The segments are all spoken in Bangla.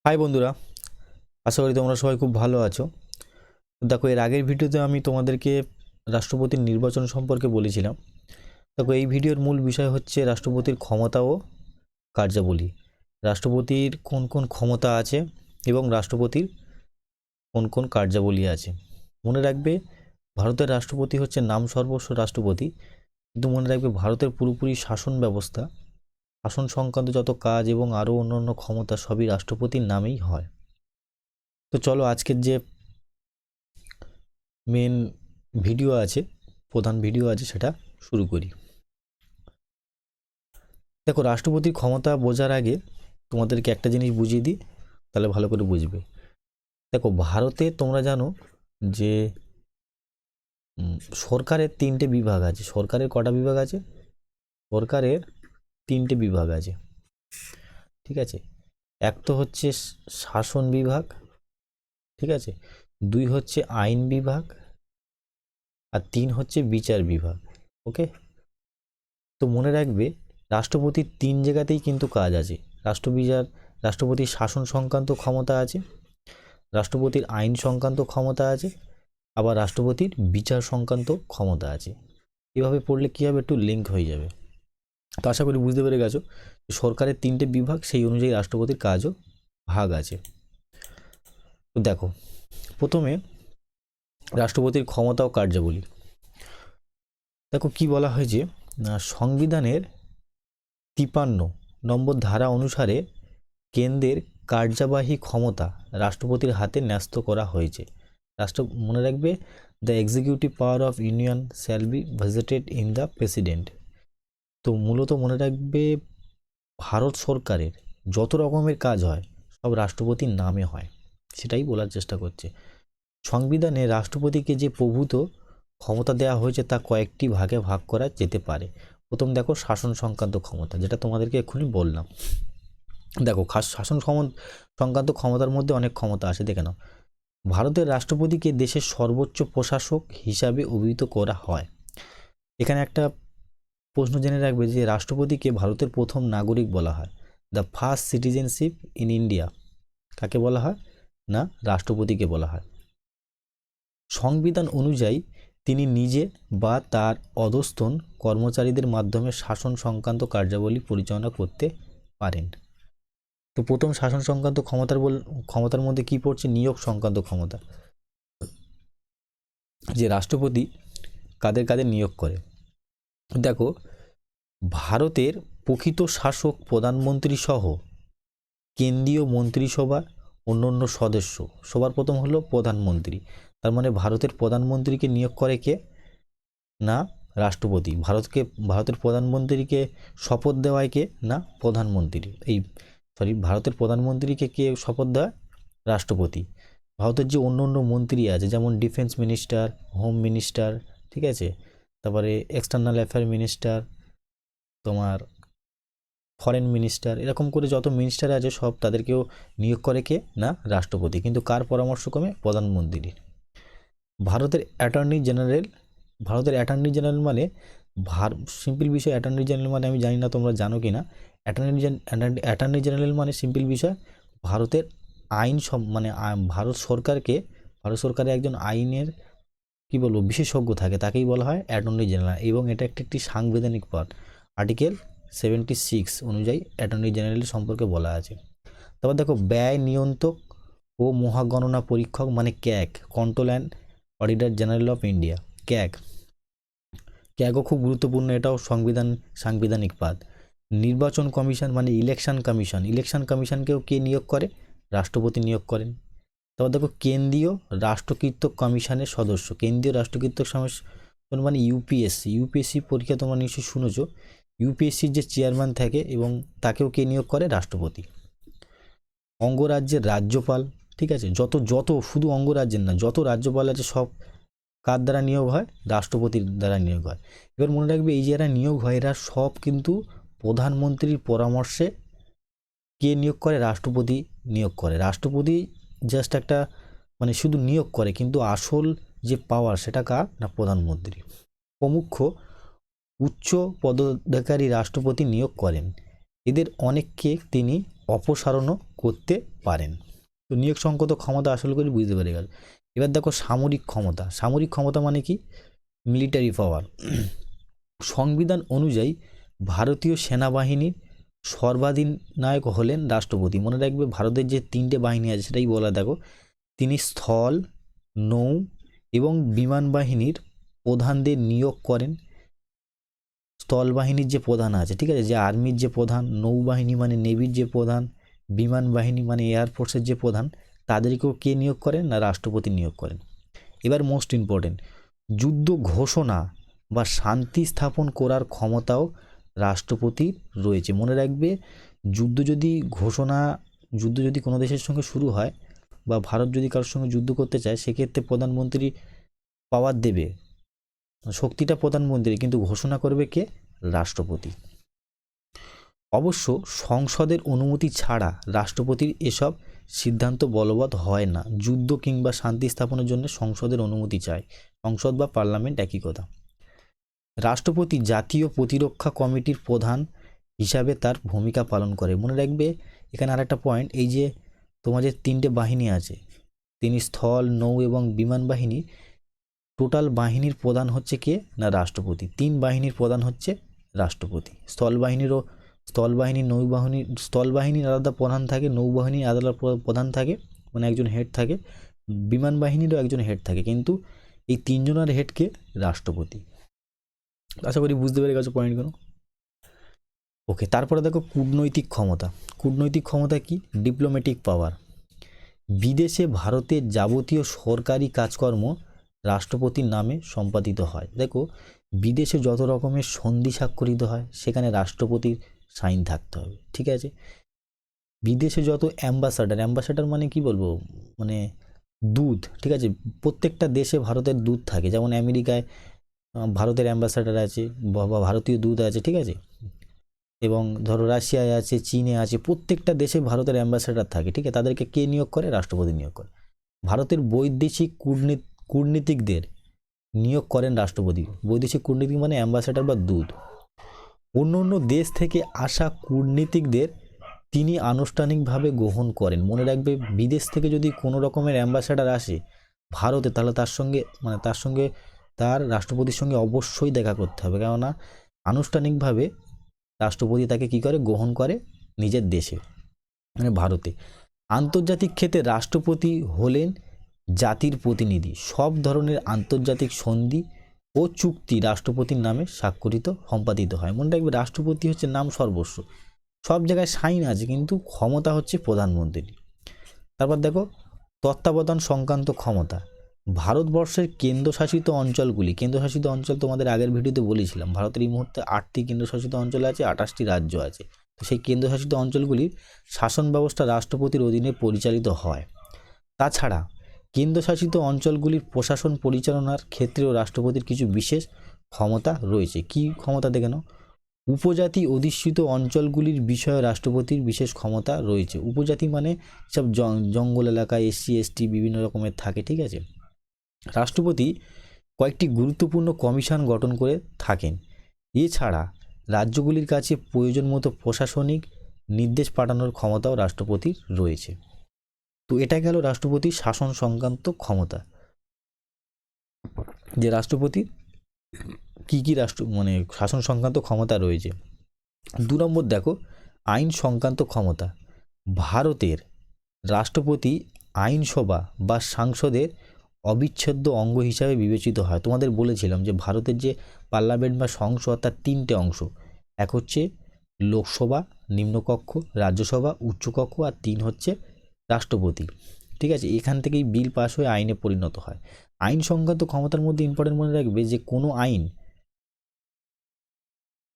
হাই বন্ধুরা, আশা করি তোমরা সবাই খুব ভালো আছো। দেখো, এর আগের ভিডিওতে আমি তোমাদেরকে রাষ্ট্রপতির নির্বাচন সম্পর্কে বলেছিলাম। দেখো, এই ভিডিওর মূল বিষয় হচ্ছে রাষ্ট্রপতির ক্ষমতা ও কার্যাবলী। রাষ্ট্রপতির কোন কোন ক্ষমতা আছে এবং রাষ্ট্রপতির কোন কোন কার্যাবলী আছে। মনে রাখবে, ভারতের রাষ্ট্রপতি হচ্ছে নাম সর্বস্ব রাষ্ট্রপতি, কিন্তু মনে রাখবে ভারতের পুরোপুরি শাসন ব্যবস্থা, শাসন সংক্রান্ত যত কাজ এবং আরও অন্যান্য ক্ষমতা সবই রাষ্ট্রপতির নামেই হয়। তো চলো, আজকের যে মেন ভিডিও আছে, প্রধান ভিডিও আছে, সেটা শুরু করি। দেখো, রাষ্ট্রপতির ক্ষমতা বোঝার আগে তোমাদেরকে একটা জিনিস বুঝিয়ে দিই, তাহলে ভালো করে বুঝবে। দেখো, ভারতে তোমরা জানো যে সরকারের 3টে বিভাগ আছে। সরকারের কটা বিভাগ আছে? সরকারের 3টে বিভাগ আছে, ঠিক আছে। এক তো হচ্ছে শাসন বিভাগ, ঠিক আছে। 2 হচ্ছে আইন বিভাগ, আর 3 হচ্ছে বিচার বিভাগ। ওকে, তো মনে রাখবে রাষ্ট্রপতির 3 জায়গাতেই কিন্তু কাজ আছে। রাষ্ট্রপতির শাসন সংক্রান্ত ক্ষমতা আছে, রাষ্ট্রপতির আইন সংক্রান্ত ক্ষমতা আছে, আবার রাষ্ট্রপতির বিচার সংক্রান্ত ক্ষমতা আছে। এভাবে পড়লে কী হবে, একটু লিঙ্ক হয়ে যাবে। তো আশা করি বুঝতে পেরে গেছো, সরকারের 3টে বিভাগ, সেই অনুযায়ী রাষ্ট্রপতির কাজও ভাগ আছে। তো দেখো, প্রথমে রাষ্ট্রপতির ক্ষমতা ও কার্যাবলী। দেখো কি বলা হয়েছে, সংবিধানের 53 নম্বর ধারা অনুসারে কেন্দ্রের কার্যবাহী ক্ষমতা রাষ্ট্রপতির হাতে ন্যস্ত করা হয়েছে। মনে রাখবে, the executive power of union shall be vested in the president. তো মূলত মনে রাখবে, ভারত সরকারের যত রকমের কাজ হয় সব রাষ্ট্রপতির নামে হয়, সেটাই বলার চেষ্টা করছে। সংবিধানে রাষ্ট্রপতিকে যে প্রভূত ক্ষমতা দেওয়া হয়েছে তা কয়েকটি ভাগে ভাগ করা যেতে পারে। প্রথম দেখো, শাসন সংক্রান্ত ক্ষমতা, যেটা তোমাদেরকে এক্ষুনি বললাম। দেখো, শাসন সংক্রান্ত ক্ষমতার মধ্যে অনেক ক্ষমতা আছে, দেখে নাও। ভারতের রাষ্ট্রপতিকে দেশের সর্বোচ্চ প্রশাসক হিসাবে অভিহিত করা হয়। এখানে একটা প্রশ্ন জেনে রাখবে যে রাষ্ট্রপতিকে ভারতের প্রথম নাগরিক বলা হয়। The first citizenship in India কাকে বলা হয়? না, রাষ্ট্রপতিকে বলা হয়। সংবিধান অনুযায়ী তিনি নিজে বা তার অধস্তন কর্মচারীদের মাধ্যমে শাসন সংক্রান্ত কার্যাবলী পরিচালনা করতে পারেন। তো প্রথম শাসন সংক্রান্ত ক্ষমতার মধ্যে কি পড়ছে? নিয়োগ সংক্রান্ত ক্ষমতা, যে রাষ্ট্রপতি কাদের কাদের নিয়োগ করে। দেখো, ভারতের প্রকৃত শাসক প্রধানমন্ত্রী সহ কেন্দ্রীয় মন্ত্রিসভার অন্যান্য সদস্য। সবার প্রথম হলো প্রধানমন্ত্রী। তার মানে ভারতের প্রধানমন্ত্রীকে নিয়োগ করে কে? না, রাষ্ট্রপতি। ভারতের প্রধানমন্ত্রীকে শপথ দেওয়ায় কে? না, প্রধানমন্ত্রী। ভারতের প্রধানমন্ত্রীকে কে শপথ দেয়? রাষ্ট্রপতি। ভারতের যে অন্য অন্য মন্ত্রী আছে, যেমন ডিফেন্স মিনিস্টার, হোম মিনিস্টার, ঠিক আছে, তারপরে এক্সটার্নাল অ্যাফেয়ার মিনিস্টার, তোমার ফরেন মিনিস্টার, এরকম করে যত মিনিস্টার আছে সব তাদেরকেও নিয়োগ করে কে? না, রাষ্ট্রপতি। কিন্তু কার পরামর্শক্রমে? প্রধানমন্ত্রীর। ভারতের অ্যাটর্নি জেনারেল মানে সিম্পল বিষয়। অ্যাটর্নি জেনারেল মানে আমি জানি না তোমরা জানো কি না। অ্যাটর্নি জেনারেল মানে সিম্পল বিষয়, ভারতের আইন মানে ভারত সরকারের একজন আইনের কি বলবো বিশেষজ্ঞ থাকে, তাকেই বলা হয় অ্যাটর্নি জেনারেল। এবং এটা একটি সাংবিধানিক পদ। আর্টিকেল 76 অনুযায়ী অ্যাটর্নি জেনারেল সম্পর্কে বলা আছে। তারপর দেখো, ব্যয় নিয়ন্ত্রক ও মহাগণনা পরীক্ষক মানে CAG, control and auditor general of India, ক্যাগও খুব গুরুত্বপূর্ণ, এটাও সাংবিধানিক পদ। নির্বাচন কমিশন মানে ইলেকশন কমিশনকেও কে নিয়োগ করে? রাষ্ট্রপতি নিয়োগ করেন। তারপর দেখো, কেন্দ্রীয় রাষ্ট্রকীর্তক কমিশনের সদস্য। কেন্দ্রীয় রাষ্ট্রকীর্তক মানে ইউপিএসসি পরীক্ষা তোমরা নিশ্চয়ই শুনেছো। ইউপিএসসির যে চেয়ারম্যান থাকে এবং তাকেও কে নিয়োগ করে? রাষ্ট্রপতি। অঙ্গরাজ্যের রাজ্যপাল, ঠিক আছে, যত শুধু অঙ্গরাজ্যের না, যত রাজ্যপাল আছে সব কার দ্বারা নিয়োগ হয়? রাষ্ট্রপতির দ্বারা নিয়োগ হয়। এবার মনে রাখবে, এই যে এরা নিয়োগ হয়, এরা সব কিন্তু প্রধানমন্ত্রীর পরামর্শে কে নিয়োগ করে? রাষ্ট্রপতি নিয়োগ করে। রাষ্ট্রপতি জাস্ট একটা মানে শুধু নিয়োগ করে, কিন্তু আসল যে পাওয়ার সেটা কার? না, প্রধানমন্ত্রী। প্রমুখ উচ্চ পদাধিকারী রাষ্ট্রপতি নিয়োগ করেন। এদের অনেককে তিনি অপসারণও করতে পারেন। তো নিয়োগ সংক্রান্ত ক্ষমতা আসলে করে বুঝতে পেরে গেল। এবার দেখো সামরিক ক্ষমতা। সামরিক ক্ষমতা মানে কি? মিলিটারি পাওয়ার। সংবিধান অনুযায়ী ভারতীয় সেনাবাহিনীর সর্বাধিনায়ক হলেন রাষ্ট্রপতি। মনে রাখবে ভারতের যে 3টে বাহিনী আছে সেটাই বলা। দেখো, তিনি স্থল, নৌ এবং বিমান বাহিনীর প্রধানদের নিয়োগ করেন। স্থল বাহিনীর যে প্রধান আছে, ঠিক আছে, যে আর্মির যে প্রধান, নৌবাহিনী মানে নেভির যে প্রধান, বিমান বাহিনী মানে এয়ারফোর্সের যে প্রধান, তাদেরকেও কে নিয়োগ করেন? না, রাষ্ট্রপতি নিয়োগ করেন। এবার মোস্ট ইম্পর্টেন্ট, যুদ্ধ ঘোষণা বা শান্তি স্থাপন করার ক্ষমতাও রাষ্ট্রপতির রয়েছে। মনে রাখবে, যুদ্ধ যদি কোনো দেশের সঙ্গে শুরু হয় বা ভারত যদি কারোর সঙ্গে যুদ্ধ করতে চায়, সেক্ষেত্রে প্রধানমন্ত্রী পাওয়ার দেবে, শক্তিটা প্রধানমন্ত্রী, কিন্তু ঘোষণা করবে কে? রাষ্ট্রপতি। অবশ্য সংসদের অনুমতি ছাড়া রাষ্ট্রপতির এসব সিদ্ধান্ত বলবৎ হয় না। যুদ্ধ কিংবা শান্তি স্থাপনের জন্য সংসদের অনুমতি চায়। সংসদ বা পার্লামেন্ট একই কথা। রাষ্ট্রপতি জাতীয় প্রতিরক্ষা কমিটির প্রধান হিসাবে তার ভূমিকা পালন করে। মনে রাখবে এখানে আরেকটা পয়েন্ট, এই যে তোমাদের 3টে বাহিনী আছে, তিনি স্থল, নৌ এবং বিমান বাহিনী, টোটাল বাহিনীর প্রধান হচ্ছে কে? না, রাষ্ট্রপতি। 3 বাহিনীর প্রধান হচ্ছে রাষ্ট্রপতি। স্থলবাহিনীর আলাদা প্রধান থাকে, নৌবাহিনীর আলাদা প্রধান থাকে, মানে একজন হেড থাকে, বিমান বাহিনীরও একজন হেড থাকে, কিন্তু এই 3 জনের হেডকে রাষ্ট্রপতি। আশা করি বুঝতে পেরে গেছো পয়েন্টগুলো। ওকে, তারপরে দেখো কূটনৈতিক ক্ষমতা। কূটনৈতিক ক্ষমতা কি? ডিপ্লোম্যাটিক পাওয়ার। বিদেশে ভারতের যাবতীয় সরকারি কাজকর্ম রাষ্ট্রপতির নামে সম্পাদিত হয়। দেখো, বিদেশে যত রকমের সন্ধি স্বাক্ষরিত হয় সেখানে রাষ্ট্রপতির সাইন থাকতে হবে, ঠিক আছে। বিদেশে যত অ্যাম্বাসাডার মানে কি বলবো, মানে দূত, ঠিক আছে, প্রত্যেকটা দেশে ভারতের দূত থাকে। যেমন আমেরিকায় ভারতের অ্যাম্বাসাডার আছে বা ভারতীয় দূত আছে, ঠিক আছে, এবং ধরো রাশিয়ায় আছে, চীনে আছে, প্রত্যেকটা দেশে ভারতের অ্যাম্বাসাডার থাকে, ঠিক আছে। তাদেরকে কে নিয়োগ করে? রাষ্ট্রপতি নিয়োগ করে। ভারতের বৈদেশিক কূটনীতিকদের নিয়োগ করেন রাষ্ট্রপতি। বৈদেশিক কূটনীতিক মানে অ্যাম্বাসাডার বা দূত। অন্য অন্য দেশ থেকে আসা কূটনীতিকদের তিনি আনুষ্ঠানিকভাবে গ্রহণ করেন। মনে রাখবে, বিদেশ থেকে যদি কোনো রকমের অ্যাম্বাসাডার আসে ভারতে, তাহলে তার সঙ্গে তার রাষ্ট্রপতির সঙ্গে অবশ্যই দেখা করতে হবে, কেননা আনুষ্ঠানিকভাবে রাষ্ট্রপতি তাকে কি করে? গ্রহণ করে নিজের দেশে, মানে ভারতে। আন্তর্জাতিক ক্ষেত্রে রাষ্ট্রপতি হলেন জাতির প্রতিনিধি। সব ধরনের আন্তর্জাতিক সন্ধি ও চুক্তি রাষ্ট্রপতির নামে স্বাক্ষরিত সম্পাদিত হয়। মনে রাখবে, রাষ্ট্রপতি হচ্ছে নাম সর্বস্ব, সব জায়গায় সাইন আছে, কিন্তু ক্ষমতা হচ্ছে প্রধানমন্ত্রী। তারপর দেখো তত্ত্বাবধান সংক্রান্ত ক্ষমতা। ভারতবর্ষের কেন্দ্রশাসিত অঞ্চল তোমাদের আগের ভিডিওতে বলেছিলাম, ভারতের এই মুহূর্তে 8টি কেন্দ্রশাসিত অঞ্চল আছে, 28টি রাজ্য আছে। তো সেই কেন্দ্রশাসিত অঞ্চলগুলির শাসন ব্যবস্থা রাষ্ট্রপতির অধীনে পরিচালিত হয়। তাছাড়া কেন্দ্রশাসিত অঞ্চলগুলির প্রশাসন পরিচালনার ক্ষেত্রেও রাষ্ট্রপতির কিছু বিশেষ ক্ষমতা রয়েছে। কি ক্ষমতা দেখে নাও। উপজাতি অধিষ্ঠিত অঞ্চলগুলির বিষয়ে রাষ্ট্রপতির বিশেষ ক্ষমতা রয়েছে। উপজাতি মানে সব জঙ্গল এলাকায় SC ST বিভিন্ন রকমের থাকে, ঠিক আছে। রাষ্ট্রপতি কয়েকটি গুরুত্বপূর্ণ কমিশন গঠন করে থাকেন। এছাড়া রাজ্যগুলির কাছে প্রয়োজন মতো প্রশাসনিক নির্দেশ পাঠানোর ক্ষমতাও রাষ্ট্রপতির রয়েছে। তো এটা গেল রাষ্ট্রপতির শাসন সংক্রান্ত ক্ষমতা, যে রাষ্ট্রপতির কি কি শাসন সংক্রান্ত ক্ষমতা রয়েছে। 2 নম্বর দেখো আইন সংক্রান্ত ক্ষমতা। ভারতের রাষ্ট্রপতি আইনসভা বা সংসদের অবিচ্ছেদ্য অঙ্গ হিসাবে বিবেচিত হয়। তোমাদের বলেছিলাম যে ভারতের যে পার্লামেন্ট বা সংসদ তার 3টে অংশ, এক হচ্ছে লোকসভা নিম্নকক্ষ, রাজ্যসভা উচ্চকক্ষ, আর 3 হচ্ছে রাষ্ট্রপতি, ঠিক আছে। এখান থেকেই বিল পাস হয়ে আইনে পরিণত হয়। আইন সংক্রান্ত ক্ষমতার মধ্যে ইম্পর্টেন্ট মনে রাখবে যে কোনো আইন,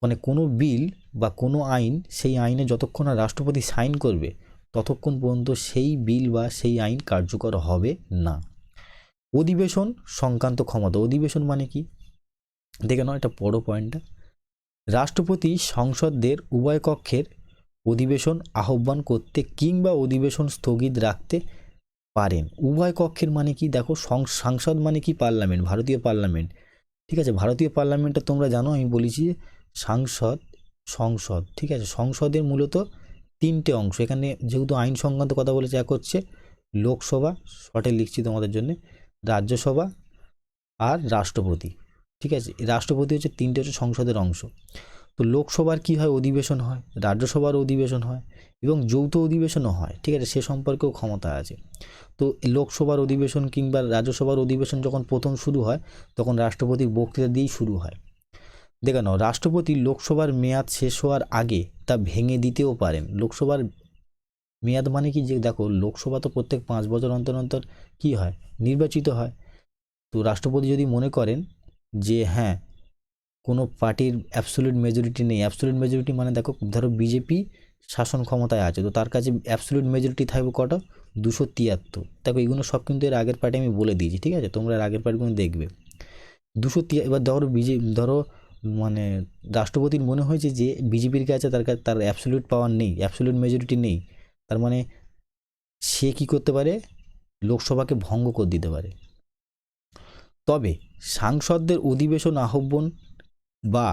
মানে কোনো বিল বা কোনো আইন, সেই আইনে যতক্ষণ না রাষ্ট্রপতি সাইন করবে ততক্ষণ পর্যন্ত সেই বিল বা সেই আইন কার্যকর হবে না। অধিবেশন সংক্রান্ত ক্ষমতা। অধিবেশন মানে কি দেখে নাও, এটা বড় পয়েন্টটা। রাষ্ট্রপতি সংসদের উভয় কক্ষের অধিবেশন আহ্বান করতে কিংবা অধিবেশন স্থগিত রাখতে পারেন। উভয় কক্ষের মানে কি দেখো, সংসদ মানে কি? পার্লামেন্ট, ভারতীয় পার্লামেন্ট, ঠিক আছে। ভারতীয় পার্লামেন্টটা তোমরা জানো, আমি বলেছি সংসদ, ঠিক আছে। সংসদের মূলত তিনটে অংশ, এখানে যেহেতু আইন সংক্রান্ত কথা বলেছে, এক হচ্ছে লোকসভা, শর্টে লিখছি তোমাদের জন্য, রাজ্যসভা আর রাষ্ট্রপতি। ঠিক আছে, রাষ্ট্রপতি হচ্ছে তিনটে হচ্ছে সংসদের অংশ। তো লোকসভার কি হয়, অধিবেশন হয়, রাজ্যসভার অধিবেশন হয় এবং যৌথ অধিবেশনও হয়। ঠিক আছে, সে সম্পর্কেও ক্ষমতা আছে। তো লোকসভার অধিবেশন কিংবা রাজ্যসভার অধিবেশন যখন প্রথম শুরু হয় তখন রাষ্ট্রপতির বক্তৃতা দিয়েই শুরু হয়। দেখে নাও, রাষ্ট্রপতি লোকসভার মেয়াদ শেষ হওয়ার আগে তা ভেঙে দিতেও পারেন। লোকসভার মেয়াদ মানে কি, যে দেখো লোকসভা তো প্রত্যেক 5 বছর অন্তর অন্তর কি হয়, নির্বাচিত হয়। তো রাষ্ট্রপতি যদি মনে করেন যে হ্যাঁ কোনো পার্টির অ্যাবসোলিউট মেজরিটি নেই, অ্যাবসোলিউট মেজরিটি মানে দেখো ধরো বিজেপি শাসন ক্ষমতায় আছে, তো তার কাছে অ্যাবসোলিউট মেজরিটি থাকবে কত, 273। দেখো এগুলো সব কিন্তু এর আগের পার্টি আমি বলে দিয়েছি। ঠিক আছে, তোমরা এর আগের পার্টিগুলো দেখবে 203। এবার ধরো ধরো মানে রাষ্ট্রপতির মনে হয়েছে যে বিজেপির কাছে তার অ্যাবসোলিউট পাওয়ার নেই, অ্যাবসোলিউট মেজরিটি নেই, তার মানে সে কি করতে পারে, লোকসভাকে ভঙ্গ করে দিতে পারে। তবে সাংসদদের অধিবেশন আহ্বান বা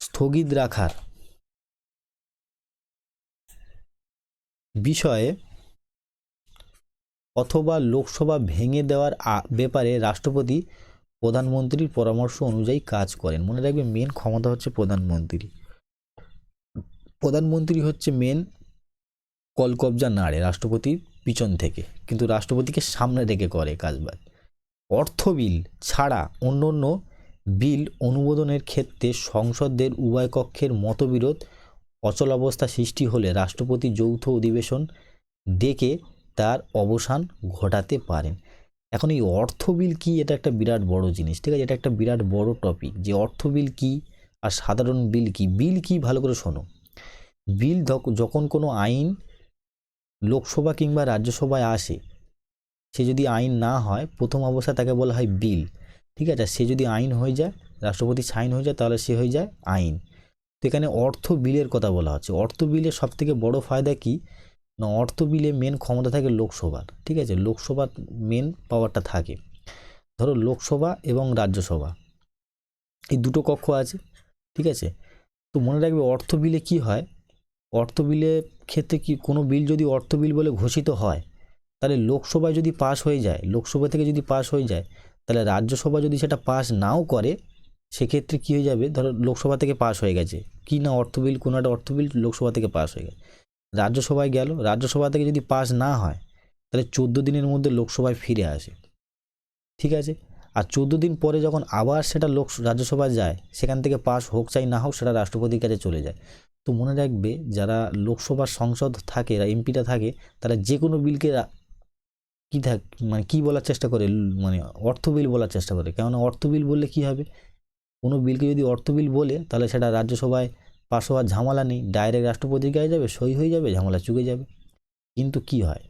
স্থগিত রাখার বিষয়ে অথবা লোকসভা ভেঙে দেওয়ার ব্যাপারে রাষ্ট্রপতি প্রধানমন্ত্রীর পরামর্শ অনুযায়ী কাজ করেন। মনে রাখবে মেন ক্ষমতা হচ্ছে প্রধানমন্ত্রী, প্রধানমন্ত্রী হচ্ছে মেন কলকবজা নাড়ে রাষ্ট্রপতির পিছন থেকে, কিন্তু রাষ্ট্রপতিকে সামনে রেখে করে কাজবাজ। অর্থ বিল ছাড়া অন্য বিল অনুমোদনের ক্ষেত্রে সংসদের উভয় কক্ষের মতবিরোধ অচলাবস্থা সৃষ্টি হলে রাষ্ট্রপতি যৌথ অধিবেশন ডেকে তার অবসান ঘটাতে পারেন। এখন এই অর্থ বিল কি, এটা একটা বিরাট বড় জিনিস। ঠিক আছে, এটা একটা বিরাট বড় টপিক যে অর্থ বিল কি আর সাধারণ বিল কি। বিল কি, ভালো করে শোনো। বিল যখন কোনো আইন লোকসভা কিংবা রাজ্যসভায় আসে, সে যদি আইন না হয় প্রথম অবস্থায় তাকে বলা হয় বিল। ঠিক আছে, সে যদি আইন হয়ে যায়, রাষ্ট্রপতি সাইন হয়ে যায়, তাহলে সে হয়ে যায় আইন। তো এখানে অর্থ বিলের কথা বলা হচ্ছে। অর্থ বিলের সব থেকে বড় ফায়দা কি না, অর্থ বিলে মেন ক্ষমতা থাকে লোকসভার। ঠিক আছে, লোকসভার মেন পাওয়ারটা থাকে। ধরো লোকসভা এবং রাজ্যসভা এই দুটো কক্ষ আছে। ঠিক আছে, তো মনে রাখবে অর্থ বিলে কি হয়, অর্থ বিলের ক্ষেত্রে কি কোনো বিল যদি অর্থ বিল বলে ঘোষিত হয়, তাহলে লোকসভায় যদি পাস হয়ে যায়, লোকসভা থেকে যদি পাস হয়ে যায়, তাহলে রাজ্যসভা যদি সেটা পাস নাও করে, সেক্ষেত্রে কী হয়ে যাবে, ধরো লোকসভা থেকে পাস হয়ে গেছে কি না অর্থ বিল, কোনো একটা অর্থ বিল লোকসভা থেকে পাস হয়ে গেছে, রাজ্যসভায় গেল, রাজ্যসভা থেকে যদি পাস না হয় তাহলে 14 দিনের মধ্যে লোকসভায় ফিরে আসে। ঠিক আছে, আর 14 দিন পরে যখন আবার সেটা রাজ্যসভায় যায়, সেখান থেকে পাস হোক চাই না হোক সেটা রাষ্ট্রপতির কাছে চলে যায়। তো মনে রাখবে যারা লোকসভার সংসদ থাকে, এমপিটা থাকে, তারা যে কোনো বিলকে মানে কি বলার চেষ্টা করে, মানে অর্থ বিল বলার চেষ্টা করে। কেননা অর্থ বিল বললে কি হবে, কোনো বিলকে যদি অর্থ বিল বলে তাহলে সেটা রাজ্যসভায় পাস হওয়ার ঝামেলা নেই, ডাইরেক্ট রাষ্ট্রপতির কাছে যাবে, সই হয়ে যাবে, ঝামেলা চুকে যাবে। কিন্তু কি হয়,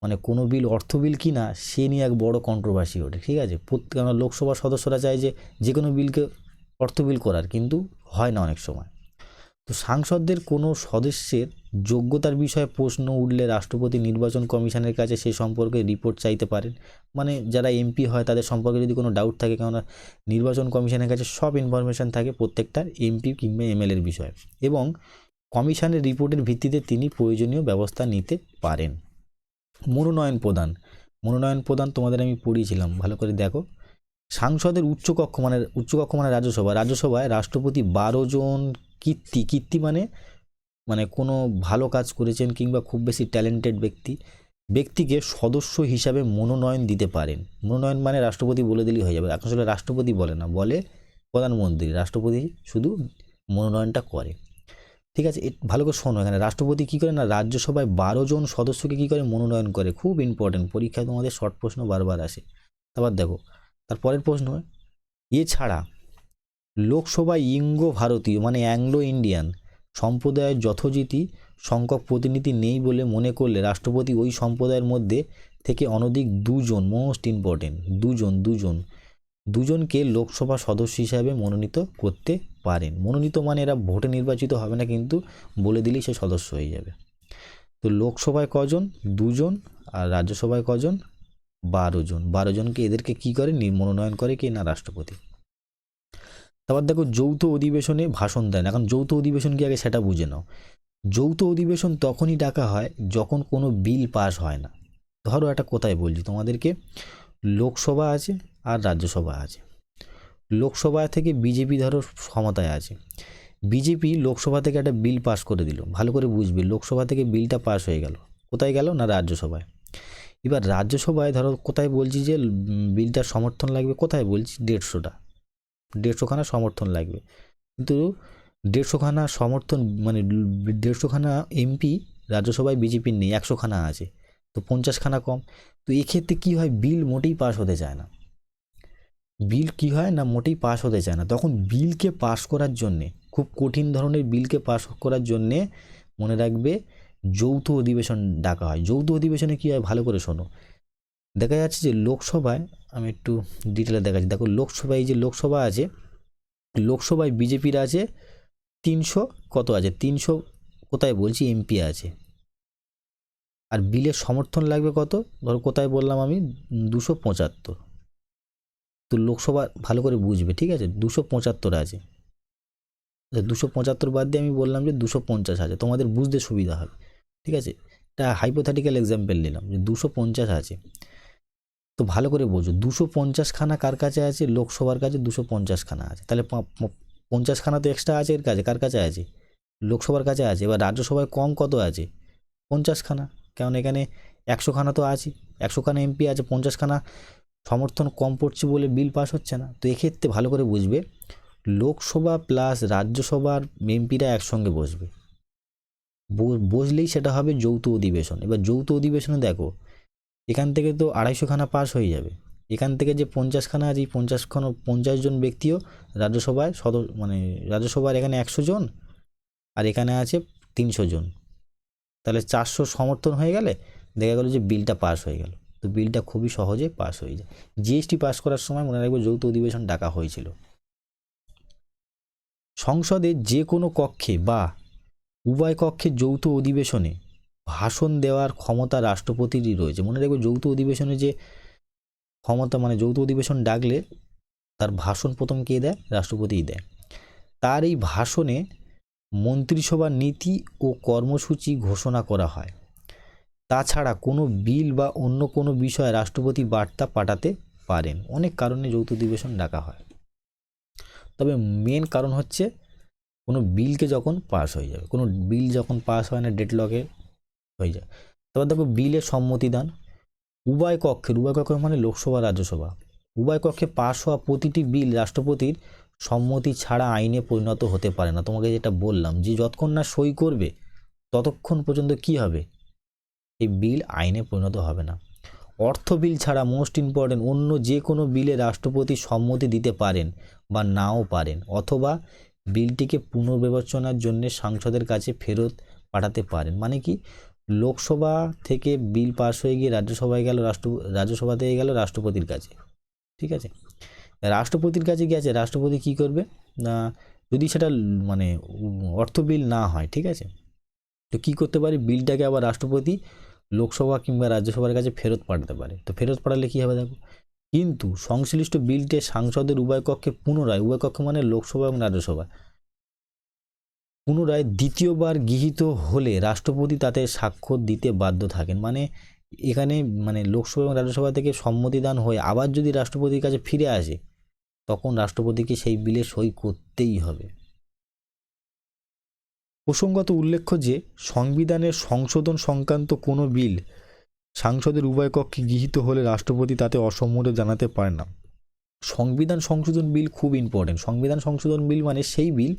মানে কোনো বিল অর্থ বিল কি না সে নিয়ে এক বড় কন্ট্রোভার্সি ওঠে। ঠিক আছে, কেননা লোকসভার সদস্যরা চায় যে কোনো বিলকে অর্থ বিল করার, কিন্তু হয় না অনেক সময়। তো সাংসদদের কোনো সদস্যের যোগ্যতার বিষয়ে প্রশ্ন উঠলে রাষ্ট্রপতি নির্বাচন কমিশনের কাছে সে সম্পর্কে রিপোর্ট চাইতে পারেন। মানে যারা এমপি হয় তাদের সম্পর্কে যদি কোনো ডাউট থাকে, কেননা নির্বাচন কমিশনের কাছে সব ইনফরমেশান থাকে প্রত্যেকটা এমপি কিংবা এমএলএর বিষয়ে, এবং কমিশনের রিপোর্টের ভিত্তিতে তিনি প্রয়োজনীয় ব্যবস্থা নিতে পারেন। মনোনয়ন প্রদান তোমাদের আমি পড়িয়েছিলাম, ভালো করে দেখো। সাংসদের উচ্চকক্ষ মানে রাজ্যসভায় রাষ্ট্রপতি 12 জন কীর্তি মানে কোনো ভালো কাজ করেছেন কিংবা খুব বেশি ট্যালেন্টেড ব্যক্তিকে সদস্য হিসাবে মনোনয়ন দিতে পারেন। মনোনয়ন মানে রাষ্ট্রপতি বলে দিলেই হয়ে যাবে, আসলে রাষ্ট্রপতি বলে না, বলে প্রধানমন্ত্রী, রাষ্ট্রপতি শুধু মনোনয়নটা করে। ঠিক আছে, ভালো করে শোনো, এখানে রাষ্ট্রপতি কী করে না, রাজ্যসভায় 12 জন সদস্যকে কী করে, মনোনয়ন করে। খুব ইম্পর্টেন্ট, পরীক্ষায় তোমাদের শর্ট প্রশ্ন বারবার আসে। তারপর দেখো তারপরের প্রশ্ন, এছাড়া লোকসভায় ভারতীয় মানে অ্যাংলো ইন্ডিয়ান সম্প্রদায়ের যথোচিত সংখ্যক প্রতিনিধি নেই বলে মনে করলে রাষ্ট্রপতি ওই সম্প্রদায়ের মধ্যে থেকে অনধিক 2 জন, মোস্ট ইম্পর্টেন্ট, দুজনকে লোকসভা সদস্য হিসাবে মনোনীত করতে পারেন। মনোনীত মানে এরা ভোটে নির্বাচিত হবে না, কিন্তু বলে দিলেই সে সদস্য হয়ে যাবে। তো লোকসভায় কজন, 2 জন, আর রাজ্যসভায় কজন, 12 জন। 12 জনকে এদেরকে কি করে, মনোনয়ন করে কে না রাষ্ট্রপতি। তারপর দেখো যৌথ অধিবেশনে ভাষণ দেন। এখন যৌথ অধিবেশন কি আগে সেটা বুঝে নাও। যৌথ অধিবেশন তখনই ডাকা হয় যখন কোনো বিল পাস হয় না। ধরো একটা কোথায় বলছি তোমাদেরকে, লোকসভা আছে আর রাজ্যসভা আছে। লোকসভা থেকে বিজেপি ধরো ক্ষমতায় আছে, বিজেপি লোকসভা থেকে একটা বিল পাস করে দিল, ভালো করে বুঝবে, লোকসভা থেকে বিলটা পাস হয়ে গেল, কোথায় গেল না রাজ্যসভায়। এবার রাজ্যসভায় ধরো কোথায় বলছি যে বিলটার সমর্থন লাগবে, কোথায় বলছি 150খানা সমর্থন লাগবে, কিন্তু 150খানা সমর্থন মানে 150খানা এমপি রাজ্যসভায় বিজেপির নেই, 100খানা আছে, তো 50খানা কম। তো এক্ষেত্রে কী হয়, বিল মোটেই পাস হতে চায় না, বিল কি হয় না মোটেই পাস হতে চায় না। তখন বিলকে পাস করার জন্যে, খুব কঠিন ধরনের বিলকে পাস করার জন্যে মনে রাখবে যৌথ অধিবেশন ডাকা হয়। যৌথ অধিবেশনে কী হয় ভালো করে শোনো, দেখা যাচ্ছে যে লোকসভায়, আমি একটু ডিটেলে দেখাচ্ছি, দেখো লোকসভায়, এই যে লোকসভা আছে, লোকসভায় বিজেপির আছে 300, কত আছে 300 কোথায় বলছি এমপি আছে, আর বিলের সমর্থন লাগবে কত, ধরো কোথায় বললাম আমি 275। তো লোকসভা ভালো করে বুঝবে, ঠিক আছে, 275 আছে, 275 বাদ দিয়ে আমি বললাম যে 250 আছে, তোমাদের বুঝতে সুবিধা হবে, ঠিক আছে। এটা হাইপোথেটিক্যাল এক্সাম্পল নিলাম যে 250 আছে। তো ভালো করে বোঝো, 250খানা কার কাছে আছে, লোকসভার কাছে 250খানা আছে, তাহলে 50খানা তো এক্সট্রা আছে এর কাছে, কার কাছে আছে, লোকসভার কাছে আছে। এবার রাজ্যসভায় কম কত আছে, 50খানা, কারণ এখানে 100খানা তো আছে, 100খানা এমপি আছে, 50খানা সমর্থন কম পড়ছে বলে বিল পাস হচ্ছে না। তো এক্ষেত্রে ভালো করে বুঝবে, লোকসভা প্লাস রাজ্যসভার এমপিরা একসঙ্গে বসবে, বসলেই সেটা হবে যৌথ অধিবেশন। এবার যৌথ অধিবেশনে দেখো, এখান থেকে তো 250খানা পাস হয়ে যাবে, এখান থেকে যে 50খানা আছে, এই 50 জন ব্যক্তিও রাজ্যসভায় মানে রাজ্যসভার এখানে 100 জন, আর এখানে আছে 300 জন, তাহলে 400 সমর্থন হয়ে গেলে দেখা গেল যে বিলটা পাস হয়ে গেল। তো বিলটা খুবই সহজে পাস হয়ে যায়। জিএসটি পাস করার সময় মনে রাখবে যৌথ অধিবেশন ডাকা হয়েছিল। সংসদের যে কোনো কক্ষে বা উভয় কক্ষে যৌথ অধিবেশনে ভাষণ দেওয়ার ক্ষমতা রাষ্ট্রপতিরই রয়েছে। মনে রাখবে যৌথ অধিবেশনে যে ক্ষমতা, মানে যৌথ অধিবেশন ডাকলে তার ভাষণ প্রথম কে দেয়, রাষ্ট্রপতিই দেয়। তার এই ভাষণে মন্ত্রিসভার নীতি ও কর্মসূচি ঘোষণা করা হয়। তাছাড়া কোনো বিল বা অন্য কোনো বিষয়ে রাষ্ট্রপতি বার্তা পাঠাতে পারেন। অনেক কারণে যৌথ অধিবেশন ডাকা হয়, তবে মেন কারণ হচ্ছে কোনো বিলকে যখন পাস হয়ে যাবে, কোনো বিল যখন পাস হয় না, ডেডলকে হয়ে যায়। তবে দেখো বিলের সম্মতিদান, উভয় কক্ষের মানে লোকসভা রাজ্যসভা, উভয় কক্ষে পাস হওয়া প্রতিটি বিল রাষ্ট্রপতির সম্মতি ছাড়া আইনে পরিণত হতে পারে না। তোমাকে যেটা বললাম যে যতক্ষণ না সই করবে ততক্ষণ পর্যন্ত কি হবে, এই বিল আইনে পরিণত হবে না। অর্থ বিল ছাড়া, মোস্ট ইম্পর্টেন্ট, অন্য যে কোনো বিলে রাষ্ট্রপতি সম্মতি দিতে পারেন বা নাও পারেন, অথবা বিলটিকে পুনর্বিবেচনার জন্য সংসদের কাছে ফেরত পাঠাতে পারেন। মানে কি, লোকসভা থেকে বিল পাস হয়ে গিয়ে রাজ্যসভায় গেল, রাজ্যসভা থেকে গেল রাষ্ট্রপতির কাছে, ঠিক আছে। রাষ্ট্রপতির কাছে গেছে, রাষ্ট্রপতি কি করবে না, যদি সেটা মানে অর্থ বিল না হয়, ঠিক আছে, তো কী করতে পারে, বিলটাকে আবার রাষ্ট্রপতি লোকসভা কিংবা রাজ্যসভার কাছে ফেরত পাঠাতে পারে। তো ফেরত পাঠালে কী হবে দেখো, কিন্তু সংশ্লিষ্ট বিলটি সাংসদের উভয় কক্ষে পুনরায়, উভয় কক্ষ মানে লোকসভা এবং রাজ্যসভা, পুনরায় দ্বিতীয়বার গৃহীত হলে রাষ্ট্রপতি তাতে স্বাক্ষর দিতে বাধ্য থাকেন। মানে এখানে মানে লোকসভা এবং রাজ্যসভা থেকে সম্মতিদান হয়ে আবার যদি রাষ্ট্রপতির কাছে ফিরে আসে, তখন রাষ্ট্রপতিকে সেই বিলে সই করতেই হবে। প্রসঙ্গত উল্লেখ্য যে সংবিধানের সংশোধন সংক্রান্ত কোনো বিল সাংসদের উভয় কক্ষে গৃহীত হলে রাষ্ট্রপতি তাতে অসম্মতি জানাতে পারে না। সংবিধান সংশোধন বিল খুব ইম্পর্টেন্ট। সংবিধান সংশোধন বিল মানে সেই বিল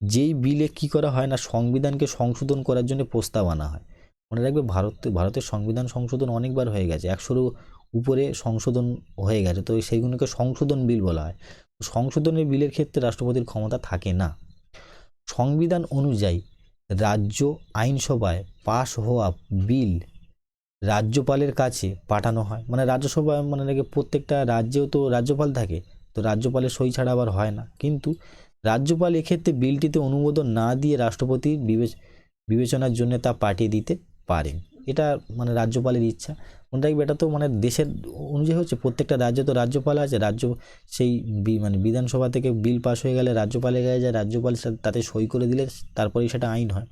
যেই বিলে কি করা হয় না, সংবিধানকে সংশোধন করার জন্য প্রস্তাব আনা হয়। মনে রাখবে ভারতের সংবিধান সংশোধন অনেকবার হয়ে গেছে, 100-এর উপরে সংশোধন হয়ে গেছে, তো সেইগুলোকে সংশোধন বিল বলা হয়। সংশোধনের বিলের ক্ষেত্রে রাষ্ট্রপতির ক্ষমতা থাকে না। সংবিধান অনুযায়ী রাজ্য আইনসভায় পাশ হওয়া বিল রাজ্যপালের কাছে পাঠানো হয়। মানে রাজ্যসভা মানে নাকি প্রত্যেকটা রাজ্যেও তো রাজ্যপাল থাকে, তো রাজ্যপালের সই ছাড়া আবার হয় না। কিন্তু রাজ্যপাল এক্ষেত্রে বিলটিতে অনুমোদন না দিয়ে রাষ্ট্রপতির বিবেচনার জন্য তা পাঠিয়ে দিতে পারেন। এটা মানে রাজ্যপালের ইচ্ছা। মনে রাখবে এটা তো মানে দেশের অনুযায়ী হচ্ছে, প্রত্যেকটা রাজ্যে তো রাজ্যপাল আছে, সেই মানে বিধানসভা থেকে বিল পাস হয়ে গেলে রাজ্যপালের গায়ে যায়, রাজ্যপাল তাতে সই করে দিলে তারপরেই সেটা আইন হয়।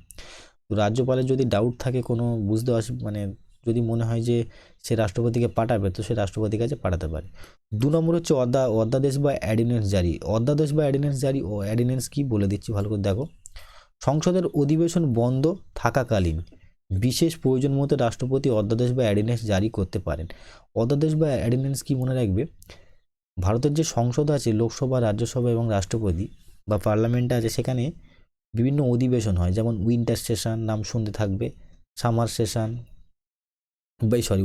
তো রাজ্যপালের যদি ডাউট থাকে কোনো বুঝতে মানে যদি মনে হয় যে সে রাষ্ট্রপতিকে পাঠাবে, তো সে রাষ্ট্রপতির কাছে পাঠাতে পারে। 2 নম্বর হচ্ছে অধ্যাদেশ বা অ্যার্ডিন্যান্স জারি। অধ্যাদেশ বা অ্যার্ডিন্যান্স জারি, ও অ্যার্ডিন্যান্স কি বলে দিচ্ছি ভালো করে দেখো। সংসদের অধিবেশন বন্ধ থাকাকালীন বিশেষ প্রয়োজন মতো রাষ্ট্রপতি অধ্যাদেশ বা অ্যার্ডিন্যান্স জারি করতে পারেন। অধ্যাদেশ বা অ্যার্ডিন্যান্স কি মনে রাখবে, ভারতের যে সংসদ আছে, লোকসভা, রাজ্যসভা এবং রাষ্ট্রপতি বা পার্লামেন্ট আছে, সেখানে বিভিন্ন অধিবেশন হয়, যেমন উইন্টার সেশন নাম শুনতে থাকবে, summer session,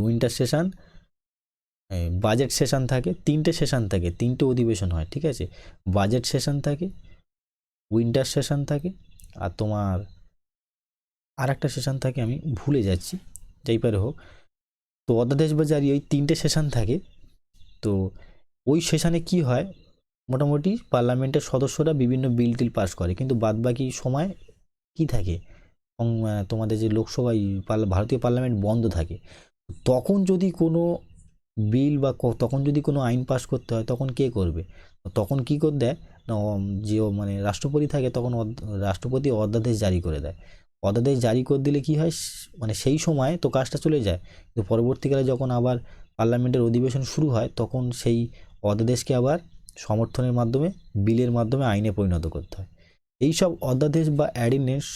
winter session, budget session থাকে, 3টে সেশন থাকে, 3টে অধিবেশন হয়, ঠিক আছে। বাজেট সেশন থাকে, উইন্টার সেশন থাকে, আর তোমার আর একটা সেশন থাকে, আমি ভুলে যাচ্ছি, যাই পারে হোক। তো অধ্যাদেশ বা জারি ওই 3টে সেশন থাকে। তো ওই সেশনে কি হয়, মোটামুটি পার্লামেন্টের সদস্যরা বিভিন্ন বিল টিল পাস করে, কিন্তু বাদবাকি সময় কি থাকে, তোমাদের যে লোকসভায় ভারতীয় পার্লামেন্ট বন্ধ থাকে। তখন যদি কোনো বিল বা তখন যদি কোনো আইন পাস করতে হয়, তখন কে করবে, তখন কি করে দেয় না, যে মানে রাষ্ট্রপতি থাকে, তখন রাষ্ট্রপতি অধ্যাদেশ জারি করে দেয়। অধ্যাদেশ জারি করে দিলে কি হয়, মানে সেই সময় তো কাজটা চলে যায়, তো পরবর্তীকালে যখন আবার পার্লামেন্টের অধিবেশন শুরু হয়, তখন সেই অধ্যাদেশকে আবার সমর্থনের মাধ্যমে, বিলের মাধ্যমে আইনে পরিণত করতে হয়। এইসব অধ্যাদেশ বা অ্যার্ডিন্যান্স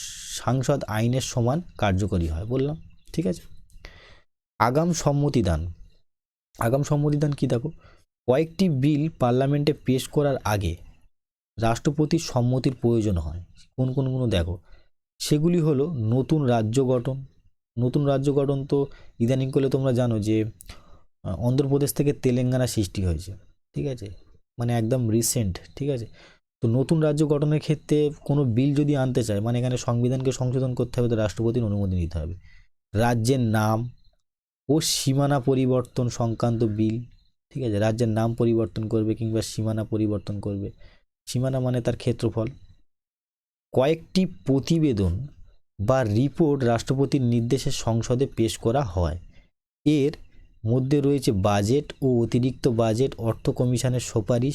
সাংসদ আইনের সমান কার্যকরী হয়, বললাম, ঠিক আছে। আগাম সম্মতিদান। আগাম সম্মতিদান কি দেখো, কয়েকটি বিল পার্লামেন্টে পেশ করার আগে রাষ্ট্রপতির সম্মতির প্রয়োজন হয়। কোন কোনগুলো দেখো, সেগুলি হলো নতুন রাজ্য গঠন। নতুন রাজ্য গঠন তো ইদানিং করলে তোমরা জানো যে অন্ধ্রপ্রদেশ থেকে তেলেঙ্গানা সৃষ্টি হয়েছে, ঠিক আছে, মানে একদম রিসেন্ট, ঠিক আছে। তো নতুন রাজ্য গঠনের ক্ষেত্রে কোনো বিল যদি আনতে চায়, মানে এখানে সংবিধানকে সংশোধন করতে হবে, তো রাষ্ট্রপতির অনুমতি নিতে হবে। রাজ্যের নাম ও সীমানা পরিবর্তন সংক্রান্ত বিল, ঠিক আছে, রাজ্যের নাম পরিবর্তন করবে কিংবা সীমানা পরিবর্তন করবে, সীমানা মানে তার ক্ষেত্রফল। কয়েকটি প্রতিবেদন বা রিপোর্ট রাষ্ট্রপতির নির্দেশে সংসদে পেশ করা হয়। এর মধ্যে রয়েছে বাজেট ও অতিরিক্ত বাজেট, অর্থ কমিশনের সুপারিশ,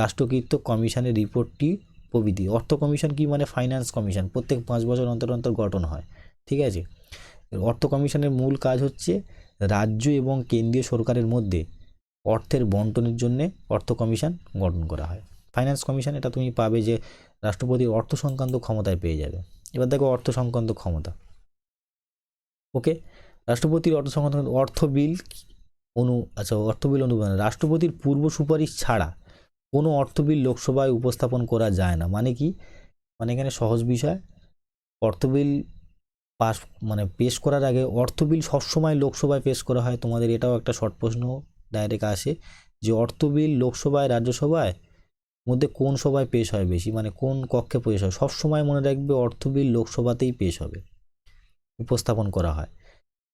রাষ্ট্রকৃত কমিশনের রিপোর্টটি প্রভৃতি। অর্থ কমিশন কি মানে ফাইন্যান্স কমিশন, প্রত্যেক 5 বছর অন্তর অন্তর গঠন হয়, ঠিক আছে। অর্থ কমিশনের মূল কাজ হচ্ছে রাজ্য এবং কেন্দ্রীয় সরকারের মধ্যে অর্থের বন্টনের জন্য অর্থ কমিশন গঠন করা হয়। ফাইন্যান্স কমিশন এটা তুমি পাবে যে রাষ্ট্রপতির অর্থ সংক্রান্ত ক্ষমতায় পেয়ে যাবে। এবার দেখো অর্থ সংক্রান্ত ক্ষমতা, ওকে, রাষ্ট্রপতির অর্থ সংক্রান্ত অর্থ বিল অর্থ বিল অনুমোদন। রাষ্ট্রপতির পূর্ব সুপারিশ ছাড়া কোনো অর্থ বিল লোকসভায় উপস্থাপন করা যায় না। মানে কি, মানে এখানে সহজ বিষয়, অর্থ বিল পাস মানে পেশ করার আগে অর্থ বিল সবসময় লোকসভায় পেশ করা হয়। তোমাদের এটাও একটা শর্ট প্রশ্ন ডাইরেক্ট আসে যে অর্থ বিল লোকসভায়, রাজ্যসভায় মধ্যে কোন সভায় পেশ হয় বেশি, মানে কোন কক্ষে পেশ হয়। সবসময় মনে রাখবে অর্থ বিল লোকসভাতেই পেশ হবে, উপস্থাপন করা হয়।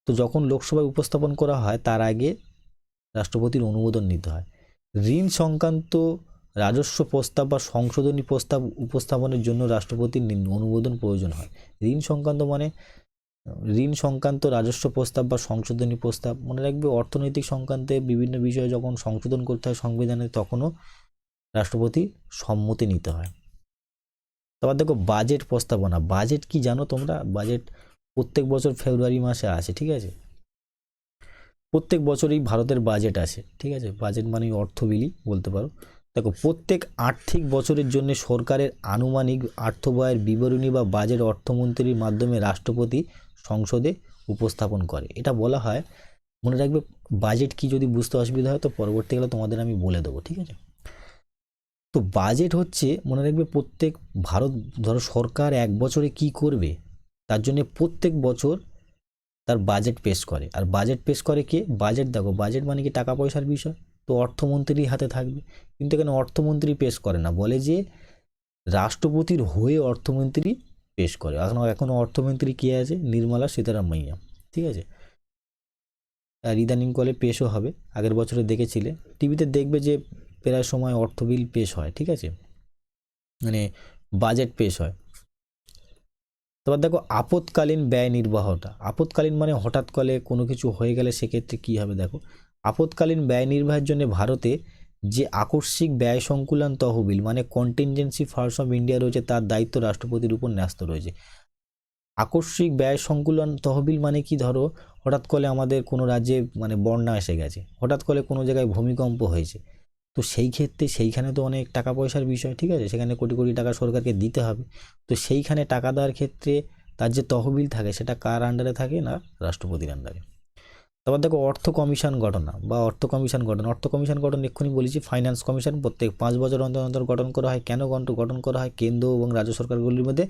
তো যখন লোকসভায় উপস্থাপন করা হয়, তার আগে রাষ্ট্রপতির অনুমোদন নিতে হয়। ঋণ সংক্রান্ত রাজস্ব প্রস্তাব বা সংশোধনী প্রস্তাব উপস্থাপনের জন্য রাষ্ট্রপতির অনুমোদন প্রয়োজন হয়। ঋণ সংক্রান্ত মানে ঋণ সংক্রান্ত রাজস্ব প্রস্তাব বা সংশোধনী প্রস্তাব, মনে রাখবে অর্থনৈতিক সংক্রান্তে বিভিন্ন বিষয়ে যখন সংশোধন করতে হয় সংবিধানে, তখনও রাষ্ট্রপতি সম্মতি নিতে হয়। তারপর দেখো বাজেট প্রস্তাবনা। বাজেট কি জানো তোমরা, বাজেট প্রত্যেক বছর ফেব্রুয়ারি মাসে আসে, ঠিক আছে। প্রত্যেক বছরই ভারতের বাজেট আসে, ঠিক আছে। বাজেট মানে অর্থ বিলি বলতে পারো। দেখো প্রত্যেক আর্থিক বছরের জন্য সরকারের আনুমানিক অর্থব্যয়ের বিবরণী বা বাজেট অর্থমন্ত্রীর মাধ্যমে রাষ্ট্রপতি সংসদে উপস্থাপন করে। এটা বলা হয়, মনে রাখবে বাজেট কি, যদি বুঝতে অসুবিধা হয় তো পরবর্তীকালে তোমাদের আমি বলে দেবো, ঠিক আছে। তো বাজেট হচ্ছে, মনে রাখবে প্রত্যেক ধরো সরকার এক বছরে কি করবে, তার জন্য প্রত্যেক বছর তার বাজেট পেশ করে। আর বাজেট পেশ করে কে, বাজেট দেখো, বাজেট মানে কি টাকা পয়সার বিষয়, তো অর্থমন্ত্রীর হাতে থাকবে। কিন্তু এখানে অর্থমন্ত্রী পেশ করে না, বলে যে রাষ্ট্রপতির হয়ে অর্থমন্ত্রী পেশ করে। এখন অর্থমন্ত্রী কে আছে, নির্মলা সীতারামাইয়া, ঠিক আছে। আর ইদানিং কলে পেশও হবে, আগের বছরে দেখেছিলে টিভিতে, দেখবে যে প্রায় সময় অর্থ বিল পেশ হয়, ঠিক আছে, মানে বাজেট পেশ হয়। তারপর দেখো আপৎকালীন ব্যয় নির্বাহটা। আপৎকালীন মানে হঠাৎ করে কোনো কিছু হয়ে গেলে সেক্ষেত্রে কী হবে, দেখো আপৎকালীন ব্যয় নির্বাহের জন্য ভারতে যে আকস্মিক ব্যয় সংকুলন তহবিল মানে কন্টিনজেন্সি ফান্ডস অফ ইন্ডিয়া রয়েছে, তার দায়িত্ব রাষ্ট্রপতির উপর ন্যস্ত রয়েছে। আকস্মিক ব্যয় সংকুলন তহবিল মানে কি, ধরো হঠাৎ করে আমাদের কোনো রাজ্যে মানে বন্যা এসে গেছে, হঠাৎ করে কোনো জায়গায় ভূমিকম্প হয়েছে, তো সেই ক্ষেত্রে সেইখানে তো অনেক টাকা পয়সার বিষয়, ঠিক আছে, সেখানে কোটি কোটি টাকা সরকারকে দিতে হবে। তো সেইখানে টাকা দেওয়ার ক্ষেত্রে তার যে তহবিল থাকে সেটা কার আন্ডারে থাকে না, রাষ্ট্রপতির আন্ডারে। তারপর দেখো অর্থ কমিশন গঠন বা অর্থ কমিশন গঠন। অর্থ কমিশন গঠন এক্ষুনি বলেছি, ফাইন্যান্স কমিশন প্রত্যেক 5 বছর অন্তর অন্তর গঠন করা হয়। কেন গঠন করা হয়? কেন্দ্র এবং রাজ্য সরকারগুলির মধ্যে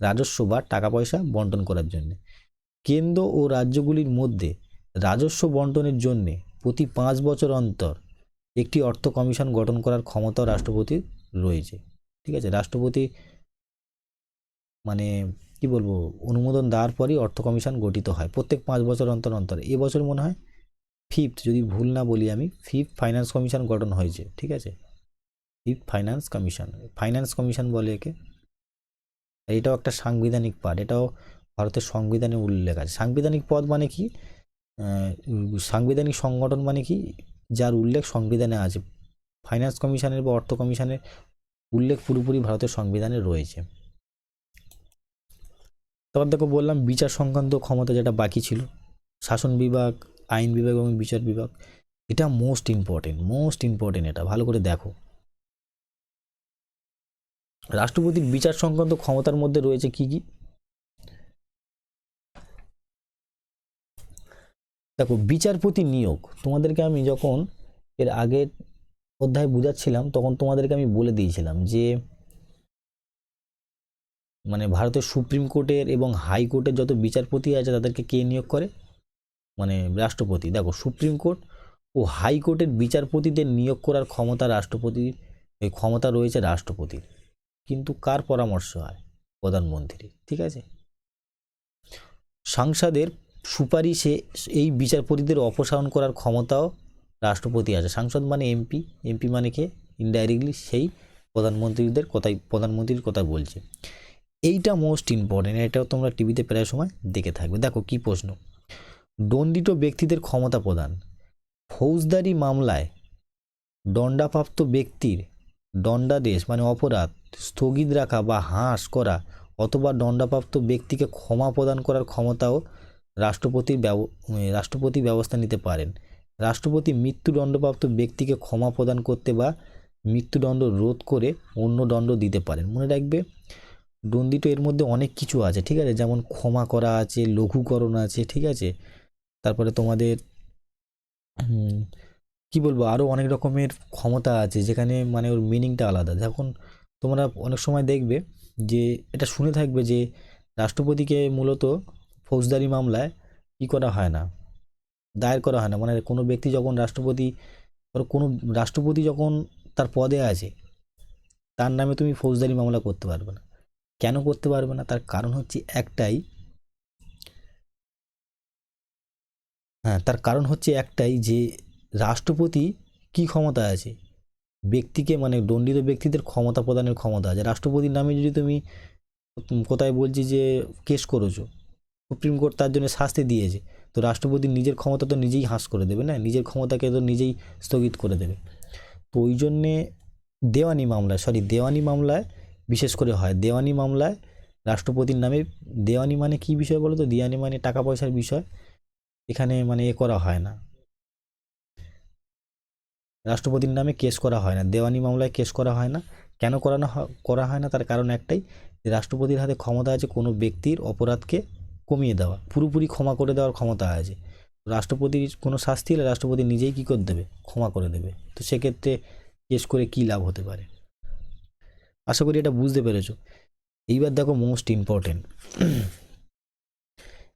রাজস্ব বা টাকা পয়সা বন্টন করার জন্য। কেন্দ্র ও রাজ্যগুলির মধ্যে রাজস্ব বন্টনের জন্য প্রতি 5 বছর অন্তর একটি অর্থ কমিশন গঠন করার ক্ষমতাও রাষ্ট্রপতির রয়েছে, ঠিক আছে। রাষ্ট্রপতি মানে কি বলবো, অনুমোদন দেওয়ার পরই অর্থ কমিশন গঠিত হয় প্রত্যেক 5 বছর অন্তর অন্তর। এবছর মনে হয় 5th, যদি ভুল না বলি আমি, 5th ফাইন্যান্স কমিশন গঠন হয়েছে, ঠিক আছে। 5th finance commission, finance commission বলে একে। এটাও একটা সাংবিধানিক পার্ট, এটাও ভারতের সংবিধানে উল্লেখ আছে। সাংবিধানিক পদ মানে কি, সাংবিধানিক সংগঠন মানে কি, যার উল্লেখ সংবিধানে আছে। ফাইন্যান্স কমিশনের বা অর্থ কমিশনের উল্লেখ পুরোপুরি ভারতের সংবিধানে রয়েছে। তারপর দেখো বললাম বিচার সংক্রান্ত ক্ষমতা যেটা বাকি ছিল, শাসন বিভাগ, আইন বিভাগ এবং বিচার বিভাগ, এটা মোস্ট ইম্পর্টেন্ট, এটা ভালো করে দেখো। রাষ্ট্রপতির বিচার সংক্রান্ত ক্ষমতার মধ্যে রয়েছে কি কি, দেখো বিচারপতি নিয়োগ। তোমাদেরকে আমি যখন এর আগের অধ্যায় বুঝাচ্ছিলাম তখন তোমাদেরকে আমি বলে দিয়েছিলাম যে মানে ভারতের সুপ্রিম কোর্টের এবং হাইকোর্টের যত বিচারপতি আছে তাদেরকে কে নিয়োগ করে, মানে রাষ্ট্রপতি। দেখো সুপ্রিম কোর্ট ও হাইকোর্টের বিচারপতিদের নিয়োগ করার ক্ষমতা রাষ্ট্রপতির, এই ক্ষমতা রয়েছে রাষ্ট্রপতির, কিন্তু কার পরামর্শ হয়, প্রধানমন্ত্রী, ঠিক আছে। সাংসদের সুপারিশে এই বিচারপতিদের অপসারণ করার ক্ষমতাও রাষ্ট্রপতি আছে। সাংসদ মানে এমপি, এমপি মানে কে, ইনডাইরেক্টলি সেই প্রধানমন্ত্রীর কথা বলছে। এইটা মোস্ট ইম্পর্টেন্ট, এটাও তোমরা টিভিতে প্রায় সময় দেখে থাকবে। দেখো কি প্রশ্ন, দণ্ডিত ব্যক্তিদের ক্ষমতা প্রদান। ফৌজদারি মামলায় দণ্ডপ্রাপ্ত ব্যক্তির দণ্ডাদেশ মানে অপরাধ স্থগিত রাখা বা হ্রাস করা অথবা দণ্ডপ্রাপ্ত ব্যক্তিকে ক্ষমা প্রদান করার ক্ষমতাও রাষ্ট্রপতি ব্যবস্থা নিতে পারেন। রাষ্ট্রপতি মৃত্যুদণ্ডপ্রাপ্ত ব্যক্তিকে ক্ষমা প্রদান করতে বা মৃত্যুদণ্ড রোধ করে অন্য দণ্ড দিতে পারেন। মনে রাখবে দণ্ডিত এর মধ্যে অনেক কিছু আছে, ঠিক আছে, যেমন ক্ষমা করা আছে, লঘুকরণ আছে, ঠিক আছে, তারপরে তোমাদের কি বলবো আরও অনেক রকমের ক্ষমতা আছে যেখানে মানে ওর মিনিংটা আলাদা। যখন তোমরা অনেক সময় দেখবে যে এটা শুনে থাকবে যে রাষ্ট্রপতিকে মূলত ফৌজদারি মামলায় কী করা হয় না, দায়ের করা হয় না। মানে কোনো ব্যক্তি যখন কোনো রাষ্ট্রপতি যখন তার পদে আছে তার নামে তুমি ফৌজদারি মামলা করতে পারবে না। কেন করতে পারবে না? তার কারণ হচ্ছে একটাই, যে রাষ্ট্রপতি কি ক্ষমতা আছে, ব্যক্তিকে মানে দণ্ডিত ব্যক্তিদের ক্ষমতা প্রদানের ক্ষমতা আছে। রাষ্ট্রপতির নামে যদি তুমি কোথায় বলছি যে কেস করেছো, সুপ্রিম কোর্ট তার জন্য শাস্তি দিয়েছে, তো রাষ্ট্রপতি নিজের ক্ষমতা তো নিজেই হ্রাস করে দেবে না, নিজের ক্ষমতাকে তো নিজেই স্থগিত করে দেবে। তো ওই জন্যে দেওয়ানি মামলায় বিশেষ করে হয়, দেওয়ানি মামলায় রাষ্ট্রপতির নামে, দেওয়ানি মানে কি বিষয় বলো তো, দেওয়ানি মানে টাকা পয়সার বিষয়, এখানে মানে করা হয় না, রাষ্ট্রপতির নামে কেস করা হয় না, দেওয়ানি মামলায় কেস করা হয় না। কেন করা হয় না? তার কারণ একটাই, যে রাষ্ট্রপতির হাতে ক্ষমতা আছে কোনো ব্যক্তির অপরাধকে কমিয়ে দেওয়া, পুরোপুরি ক্ষমা করে দেওয়ার ক্ষমতা আছে। রাষ্ট্রপতির কোনো শাস্তি হলে রাষ্ট্রপতি নিজেই কী করে দেবে, ক্ষমা করে দেবে। তো সেক্ষেত্রে কেস করে কী লাভ হতে পারে? আশা করি এটা বুঝতে পেরেছো। এইবার দেখো মোস্ট ইম্পর্টেন্ট,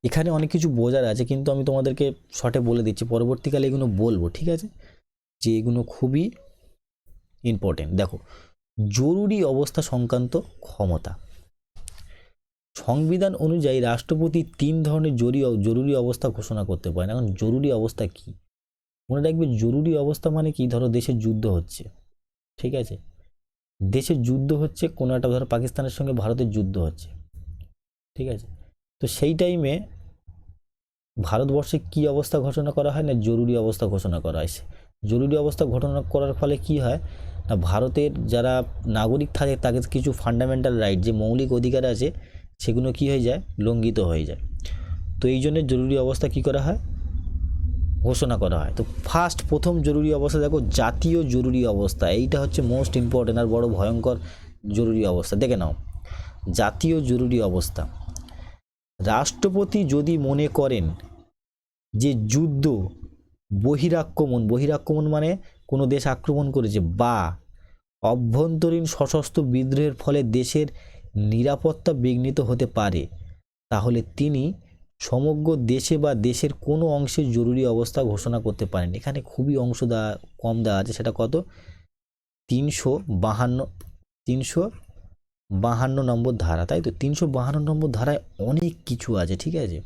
এখানে অনেক কিছু বোঝার আছে কিন্তু আমি তোমাদেরকে শর্টে বলে দিচ্ছি, পরবর্তীকালে এগুলো বলবো, ঠিক আছে, যে এগুলো খুবই ইম্পর্টেন্ট। দেখো জরুরি অবস্থা সংক্রান্ত ক্ষমতা। সংবিধান অনুযায়ী রাষ্ট্রপতি 3 ধরনের জরুরি অবস্থা ঘোষণা করতে পারেন। এখন জরুরি অবস্থা কি? মনে রাখবে জরুরি অবস্থা মানে কি, ধরো দেশে যুদ্ধ হচ্ছে, ঠিক আছে, দেশে যুদ্ধ হচ্ছে, কোনো একটা ধরো পাকিস্তানের সঙ্গে ভারতের যুদ্ধ হচ্ছে, ঠিক আছে, তো সেই টাইমে ভারতবর্ষে কি অবস্থা ঘোষণা করা হয় না, জরুরি অবস্থা ঘোষণা করা হয়। জরুরি অবস্থা ঘোষণা করার ফলে কি হয় না, ভারতের যারা নাগরিক থাকে তাদের কিছু ফান্ডামেন্টাল রাইট, যে মৌলিক অধিকার আছে সেগুলো কি হয়ে যায়, লঙ্ঘিত হয়ে যায়। তো এই জন্য জরুরি অবস্থা কি করা হয়, ঘোষণা করা হয়। তো প্রথম জরুরি অবস্থা দেখো, জাতীয় জরুরি অবস্থা। এইটা হচ্ছে মোস্ট ইম্পর্টেন্ট আর বড় ভয়ঙ্কর জরুরি অবস্থা। দেখে নাও, জাতীয় জরুরি অবস্থা। রাষ্ট্রপতি যদি মনে করেন যে যুদ্ধ, বহিরাক্রমণ মানে কোনো দেশ আক্রমণ করেছে, বা অভ্যন্তরীণ সশস্ত্র বিদ্রোহের ফলে দেশের নিরাপত্তা বিঘ্নিত হতে পারে, তাহলে তিনি সমগ্র দেশে বা দেশের কোনো অংশে জরুরি অবস্থা ঘোষণা করতে পারেন। এখানে খুবই অংশ কম দেওয়া আছে, সেটা কত, 352 নম্বর ধারা, তাই তো। 352 নম্বর ধারায় অনেক কিছু আছে, ঠিক আছে।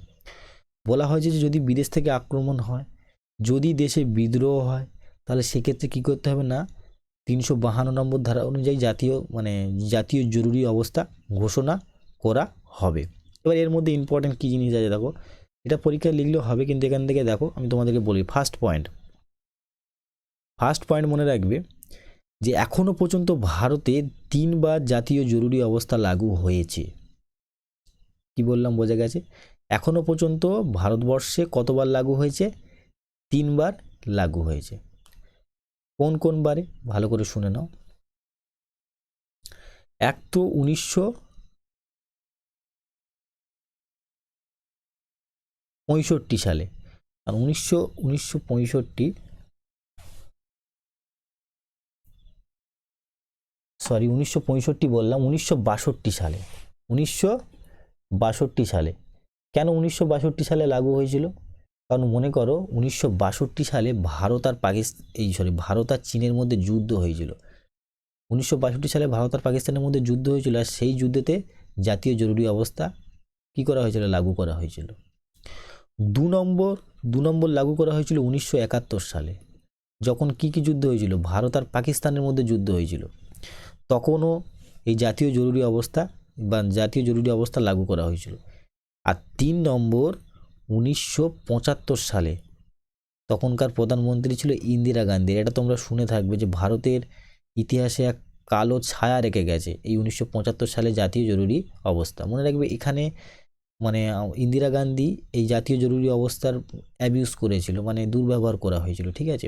বলা হয়েছে যে যদি বিদেশ থেকে আক্রমণ হয়, যদি দেশে বিদ্রোহ হয়, তাহলে সেক্ষেত্রে কি করতে হবে না, 352 নম্বর ধারা অনুযায়ী জাতীয় জরুরি অবস্থা ঘোষণা করা হবে। এবার এর মধ্যে ইম্পর্টেন্ট কী জিনিস আছে দেখো, এটা পরীক্ষায় লিখলেও হবে, কিন্তু এখান থেকে দেখো আমি তোমাদেরকে বলি। ফার্স্ট পয়েন্ট মনে রাখবে যে এখনো পর্যন্ত ভারতে 3বার জাতীয় জরুরি অবস্থা লাগু হয়েছে। কি বললাম, বোঝা গেছে? এখনো পর্যন্ত ভারতবর্ষে কতবার লাগু হয়েছে, 3বার লাগু হয়েছে। কোন কোন বারে, ভালো করে শুনে নাও। এক তো 1965 সালে, আর 1965 বললাম, 1962 সালে। 1962 সালে কেন 1962 সালে লাগু হয়েছিল? কারণ মনে করো 1962 সালে ভারত আর চীনের মধ্যে যুদ্ধ হয়েছিল। 1962 সালে ভারত আর পাকিস্তানের মধ্যে যুদ্ধ হয়েছিল, আর সেই যুদ্ধেতে জাতীয় জরুরি অবস্থা কি করা হয়েছিল, লাগু করা হয়েছিল। দু নম্বর লাগু করা হয়েছিল 1971 সালে, যখন কি যুদ্ধ হয়েছিল, ভারত আর পাকিস্তানের মধ্যে যুদ্ধ হয়েছিল, তখনও এই জাতীয় জরুরি অবস্থা লাগু করা হয়েছিল। আর 3 নম্বর 1975 সালে, তখনকার প্রধানমন্ত্রী ছিল ইন্দিরা গান্ধী। এটা তোমরা শুনে থাকবে যে ভারতের ইতিহাসে এক কালো ছায়া রেখে গেছে এই 1975 সালে জাতীয় জরুরি অবস্থা। মনে রাখবে এখানে ইন্দিরা গান্ধী এই জাতীয় জরুরি অবস্থার অ্যাবিউজ করেছিল, দুর্ব্যবহার করা হয়েছিল, ঠিক আছে।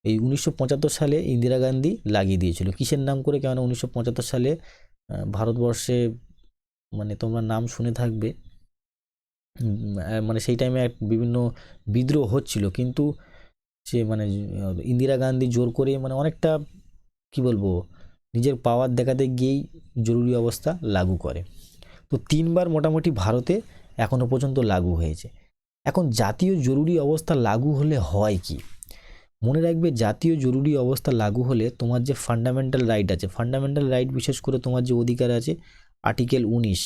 এই 1975 সালে ইন্দিরা গান্ধী লাগিয়ে দিয়েছিল, কিসের নাম করে? কেননা 1975 সালে ভারতবর্ষে তোমরা নাম শুনে থাকবে, সেই টাইমে বিভিন্ন বিদ্রোহ হচ্ছিল, কিন্তু সে ইন্দিরা গান্ধী জোর করে অনেকটা কি বলবো, নিজের পাওয়ার দেখাতে গিয়েই জরুরি অবস্থা লাগু করে। তো 3বার মোটামুটি ভারতে এখনো পর্যন্ত লাগু হয়েছে। এখন জাতীয় জরুরি অবস্থা লাগু হলে হয় কি, মনে রাখবে জাতীয় জরুরি অবস্থা লাগু হলে তোমার যে ফান্ডামেন্টাল রাইট আছে, বিশেষ করে তোমার যে অধিকার আছে আর্টিকেল 19,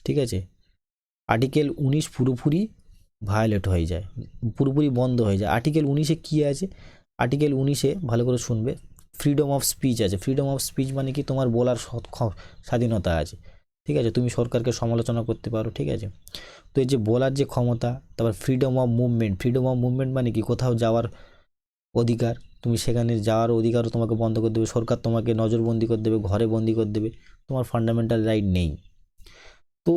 ঠিক আছে, আর্টিকেল 19 পুরোপুরি ভায়োলেট হয়ে যায়, পুরোপুরি বন্ধ হয়ে যায়। আর্টিকেল 19-এ কী আছে? আর্টিকেল 19-এ ভালো করে শুনবে, ফ্রিডম অফ স্পিচ আছে। ফ্রিডম অফ স্পিচ মানে কি, তোমার বলার স্বাধীনতা আছে, ঠিক আছে, তুমি সরকারকে সমালোচনা করতে পারো, ঠিক আছে। তো এই যে বলার যে ক্ষমতা, তারপর ফ্রিডম অফ মুভমেন্ট মানে কি, কোথাও যাওয়ার অধিকার, তুমি সেখানে যাওয়ার অধিকারও তোমাকে বন্ধ করে দেবে, সরকার তোমাকে নজরবন্দি করে দেবে, ঘরে বন্দি করে দেবে, তোমার ফান্ডামেন্টাল রাইট নেই। তো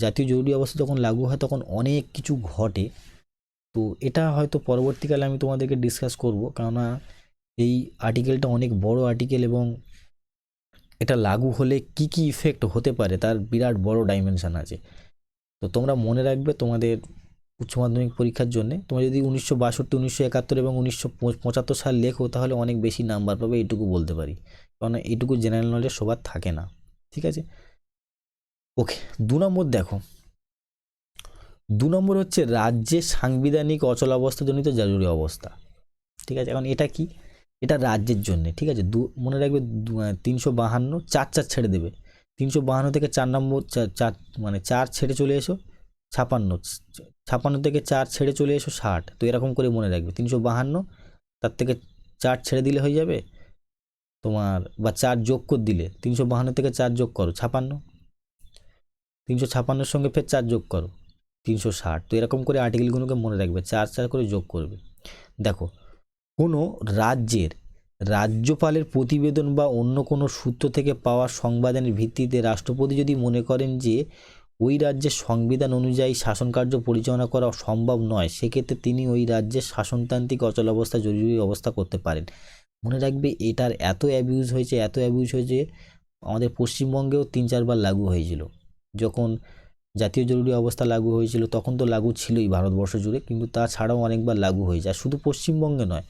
জাতীয় জরুরি অবস্থা যখন লাগু হয় তখন অনেক কিছু ঘটে। তো এটা হয়তো পরবর্তীকালে আমি তোমাদেরকে ডিসকাস করব, কেননা এই আর্টিকেলটা অনেক বড় আর্টিকেল, এবং এটা লাগু হলে কি কি ইফেক্ট হতে পারে তার বিরাট বড় ডাইমেনশন আছে। তো তোমরা মনে রাখবে তোমাদের উচ্চ মাধ্যমিক পরীক্ষার জন্য, তোমরা যদি 1962, 1971 এবং 1975 সাল লেখো, তাহলে অনেক বেশি নাম্বার পাবে, এইটুকু বলতে পারি, কারণ এইটুকু জেনারেল নলেজ সবার থাকে না, ঠিক আছে। ওকে, 2 নম্বর দেখো, 2 নম্বর হচ্ছে রাজ্যে সাংবিধানিক অচলাবস্থাজনিত জরুরি অবস্থা, ঠিক আছে। এখন এটা কি, এটা রাজ্যের জন্য, ঠিক আছে। মনে রাখবে 352 4 ছেড়ে দেবে, 352 থেকে 4 নম্বর 4 ছেড়ে চলে এসো 56 থেকে 4 ছেড়ে চলে এসো 60। তো এরকম করে মনে রাখবে, 352 তার থেকে 4 ছেড়ে দিলে হয়ে যাবে তোমার, বা 4 যোগ করে দিলে, 352 থেকে 4 যোগ করো 56, 356-এর সঙ্গে ফের 4 যোগ করো 360। তো এরকম করে আর্টিকেলগুলোকে মনে রাখবে, 4 করে যোগ করবে। দেখো, কোনো রাজ্যের রাজ্যপালের প্রতিবেদন বা অন্য কোনো সূত্র থেকে পাওয়া সংবাদের ভিত্তিতে রাষ্ট্রপতি যদি মনে করেন যে ওই রাজ্যের সংবিধান অনুযায়ী শাসনকার্য পরিচালনা করা সম্ভব নয়, সেক্ষেত্রে তিনি ওই রাজ্যের শাসনতান্ত্রিক অচলাবস্থা জরুরি অবস্থা করতে পারেন। মনে রাখবে এটার এত অ্যাবিউজ হয়েছে আমাদের পশ্চিমবঙ্গেও 3-4 বার লাগু হয়েছিল। যখন জাতীয় জরুরি অবস্থা লাগু হয়েছিল তখন তো লাগু ছিলই ভারতবর্ষ জুড়ে, কিন্তু তাছাড়াও অনেকবার লাগু হয়েছে। আর শুধু পশ্চিমবঙ্গে নয়,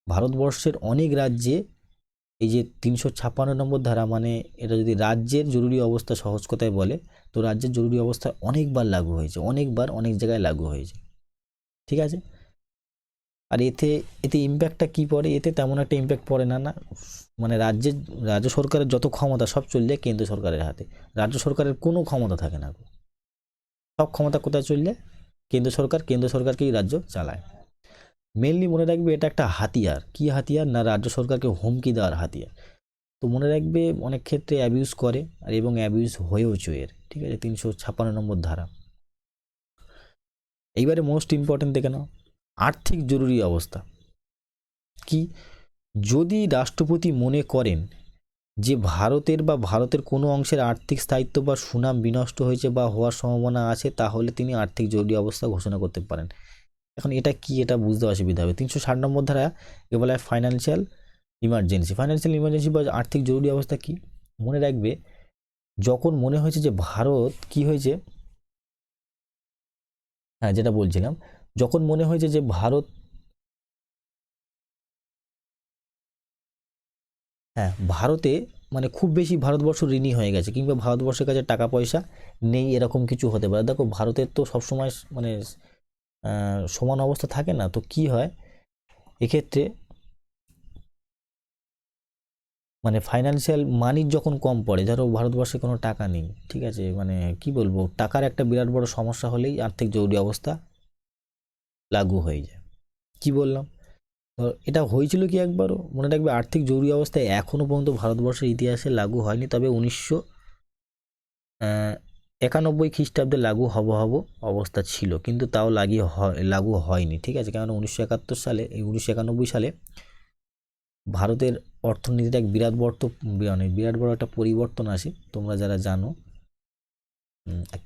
ভারতবর্ষের অনেক রাজ্যে এই যে 356 নম্বর ধারা, মানে এটা যদি রাজ্যের জরুরি অবস্থা সহজ কথায় বলে, তো রাজ্যের জরুরি অবস্থা অনেকবার লাগু হয়েছে, অনেকবার অনেক জায়গায় লাগু হয়েছে। ঠিক আছে, আর এতে ইম্প্যাক্টটা কী পড়ে? এতে তেমন একটা ইম্প্যাক্ট পড়ে না, মানে রাজ্য সরকারের যত ক্ষমতা সব চলে যায় কেন্দ্র সরকারের হাতে। রাজ্য সরকারের কোনো ক্ষমতা থাকে না, সব ক্ষমতা কোথায় চলে যায়? কেন্দ্র সরকারকেই রাজ্য চালায়। মেনলি মনে রাখবে এটা একটা হাতিয়ার। কি হাতিয়ার? না রাজ্য সরকারকে হুমকি দেওয়ার হাতিয়ার। তো মনে রাখবে অনেক ক্ষেত্রে অ্যাবিউজ করে আর এবং অ্যাবিউজ হয়েওছে এর। ঠিক আছে, 356 নম্বর ধারা। এইবারে মোস্ট ইম্পর্টেন্ট দেখে নাও, আর্থিক জরুরি অবস্থা কি? যদি রাষ্ট্রপতি মনে করেন যে ভারতের কোনো অংশের আর্থিক স্থায়িত্ব বা সুনাম বিনষ্ট হয়েছে বা হওয়ার সম্ভাবনা আছে, তাহলে তিনি আর্থিক জরুরি অবস্থা ঘোষণা করতে পারেন। এখন এটা কি, এটা বুঝতে অসুবিধা হবে। 360 নম্বর ধারা এ বলা হয় ফাইন্যান্সিয়াল ইমার্জেন্সি বা আর্থিক জরুরি অবস্থা কি? মনে রাখবে যখন মনে হয়েছে যে ভারত কি হয়েছে, হ্যাঁ যেটা বলছিলাম, যখন মনে হয়েছে যে ভারতে মানে খুব বেশি ভারতবর্ষ ঋণী হয়ে গেছে, কিংবা ভারতবর্ষের কাছে টাকা পয়সা নেই, এরকম কিছু হতে পারে। দেখো ভারতের তো সবসময় মানে সমান অবস্থা থাকে না, তো কি হয় এক্ষেত্রে, মানে ফাইন্যান্সিয়াল মানির যখন কম পড়ে, ধরো ভারতবর্ষে কোনো টাকা নেই, ঠিক আছে, মানে কি বলবো, টাকার একটা বিরাট বড় সমস্যা হলেই আর্থিক জরুরি অবস্থা লাগু হয়ে যায়। কি বললাম? তো এটা হয়েছিল কি একবারও? মনে রাখবে আর্থিক জরুরি অবস্থা এখনও পর্যন্ত ভারতবর্ষের ইতিহাসে লাগু হয়নি, তবে 1991 খ্রিস্টাব্দে লাগু হব অবস্থা ছিল, কিন্তু তাও লাগু হয়নি। ঠিক আছে, কারণ 1991 সালে ভারতের অর্থনীতিতে এক বিরাট বড় একটা পরিবর্তন আসে। তোমরা যারা জানো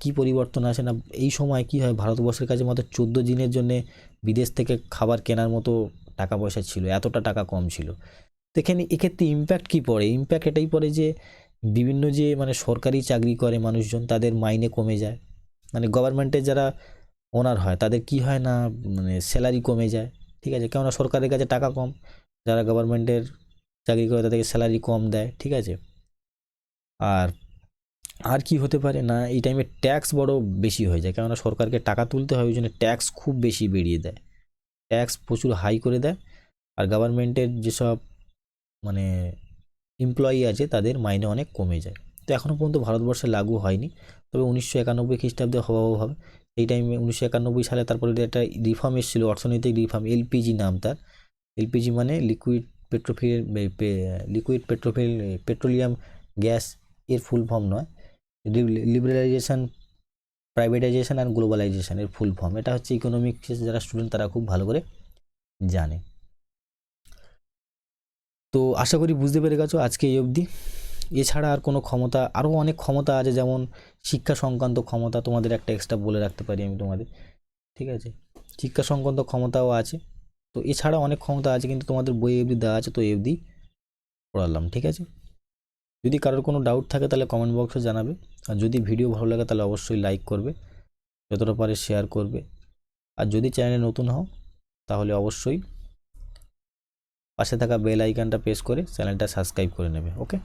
কি পরিবর্তন আসে না, এই সময় কি হয়, ভারতবর্ষের কাছে মাত্র 14 দিনের জন্য বিদেশ থেকে খাবার কেনার মতো টাকা পয়সা ছিল, এতটা টাকা কম ছিল। তো এক্ষেত্রে ইম্প্যাক্ট কি পড়ে? ইম্প্যাক্ট এটাই পড়ে যে বিভিন্ন যে মানে সরকারি চাকরি করে মানুষজন, তাদের মাইনে কমে যায়। মানে গভর্নমেন্টের যারা ওনার হয় তাদের কি হয় না, মানে স্যালারি কমে যায়। ঠিক আছে, কেননা সরকারের কাছে টাকা কম, যারা গভর্নমেন্টের চাকরি করে তাদেরকে স্যালারি কম দেয়। ঠিক আছে, আর আর কি হতে পারে না, এই টাইমে ট্যাক্স বড় বেশি হয়ে যায়, কেননা সরকারকে টাকা তুলতে হয়, ওই জন্য ট্যাক্স খুব বেশি বেরিয়ে দেয়, ট্যাক্স প্রচুর হাই করে দেয়। আর গভর্নমেন্টের যেসব মানে এমপ্লয়ি আছে তাদের মাইনে অনেক কমে যায়। তো এখনও পর্যন্ত ভারতবর্ষে লাগু হয়নি, তবে 1991 খ্রিস্টাব্দে হবে। এই টাইমে 1991 সালে তারপরে একটা রিফর্ম এসেছিলো, অর্থনৈতিক রিফর্ম, এলপিজি নাম তার। এলপিজি মানে পেট্রোলিয়াম গ্যাস, এর ফুল ফর্ম নয়, লিবারালাইজেশন, প্রাইভেটাইজেশন অ্যান্ড গ্লোবালাইজেশন এর ফুল ফর্ম। এটা হচ্ছে ইকোনমিক্স যারা স্টুডেন্ট তারা খুব ভালো করে জানে। তো আশা করি বুঝতে পেরে গেছো আজকে এই অবধি। এছাড়া আর কোনো ক্ষমতা, আরও অনেক ক্ষমতা আছে, যেমন শিক্ষা সংক্রান্ত ক্ষমতা, তোমাদের একটা এক্সট্রা বলে রাখতে পারি আমি তোমাদের। ঠিক আছে, শিক্ষা সংক্রান্ত ক্ষমতাও আছে। তো এছাড়া অনেক ক্ষমতা আছে, কিন্তু তোমাদের বই অবধি দেওয়া আছে, তো এই অবধি পড়ালাম। ঠিক আছে, যদি কারোর কোনো ডাউট থাকে তাহলে কমেন্ট বক্সে জানাবে, আর যদি ভিডিও ভালো লাগে তাহলে অবশ্যই লাইক করবে, যতটা পারে শেয়ার করবে, আর যদি চ্যানেলে নতুন হও তাহলে অবশ্যই পাশে থাকা বেল আইকনটা প্রেস করে চ্যানেলটা সাবস্ক্রাইব করে নেবে। ওকে।